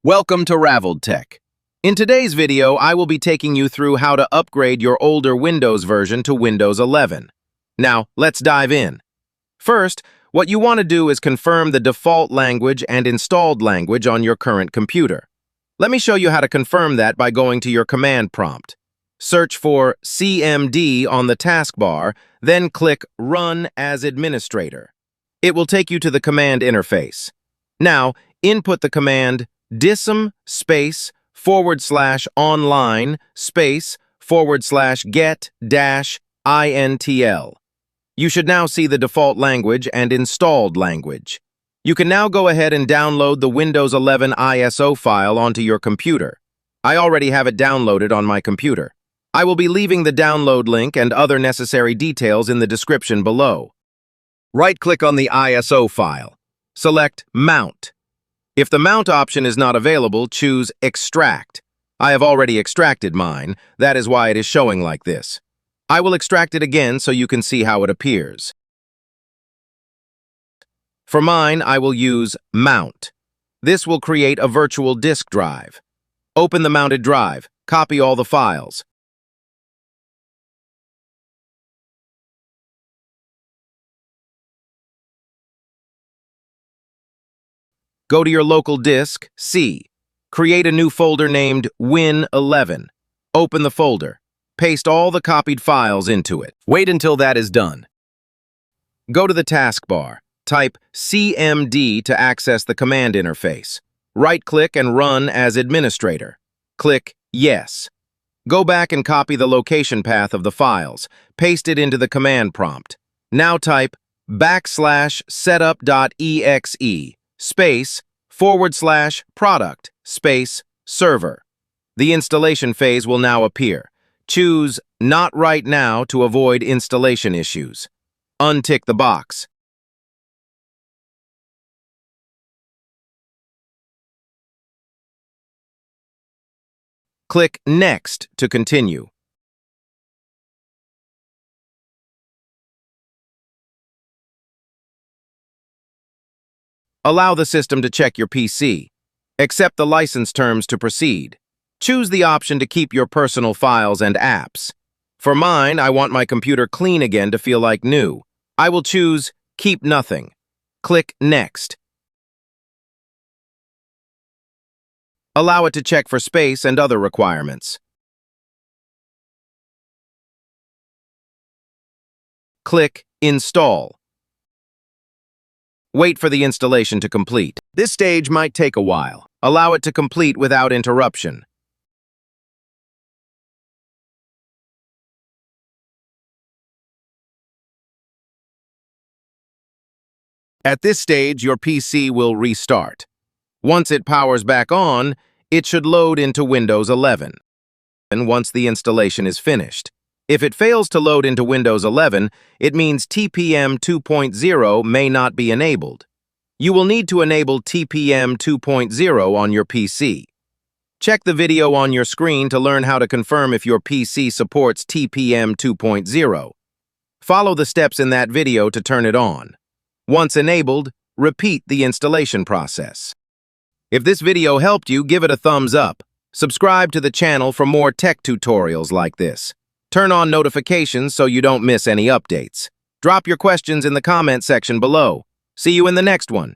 Welcome to Raveled Tech. In today's video, I will be taking you through how to upgrade your older Windows version to Windows 11. Now, let's dive in. First, what you want to do is confirm the default language and installed language on your current computer. Let me show you how to confirm that by going to your command prompt. Search for CMD on the taskbar, then click Run as Administrator. It will take you to the command interface. Now, input the command dism /online /get-intl. You should now see the default language and installed language. You can now go ahead and download the Windows 11 ISO file onto your computer. I already have it downloaded on my computer. I will be leaving the download link and other necessary details in the description below. Right-click on the ISO file. Select Mount. If the Mount option is not available, choose Extract. I have already extracted mine. That is why it is showing like this. I will extract it again so you can see how it appears. For mine, I will use Mount. This will create a virtual disk drive. Open the mounted drive. Copy all the files. Go to your local disk, C. Create a new folder named Win11. Open the folder. Paste all the copied files into it. Wait until that is done. Go to the taskbar. Type CMD to access the command interface. Right-click and Run as Administrator. Click Yes. Go back and copy the location path of the files. Paste it into the command prompt. Now type /setup.exe /product server. The installation phase will now appear. Choose Not Right Now to avoid installation issues. Untick the box. Click Next to continue. Allow the system to check your PC. Accept the license terms to proceed. Choose the option to keep your personal files and apps. For mine, I want my computer clean again to feel like new. I will choose Keep Nothing. Click Next. Allow it to check for space and other requirements. Click Install. Wait for the installation to complete. This stage might take a while. Allow it to complete without interruption. At this stage, your PC will restart. Once it powers back on, it should load into Windows 11. And once the installation is finished. If it fails to load into Windows 11, it means TPM 2.0 may not be enabled. You will need to enable TPM 2.0 on your PC. Check the video on your screen to learn how to confirm if your PC supports TPM 2.0. Follow the steps in that video to turn it on. Once enabled, repeat the installation process. If this video helped you, give it a thumbs up. Subscribe to the channel for more tech tutorials like this. Turn on notifications so you don't miss any updates. Drop your questions in the comment section below. See you in the next one.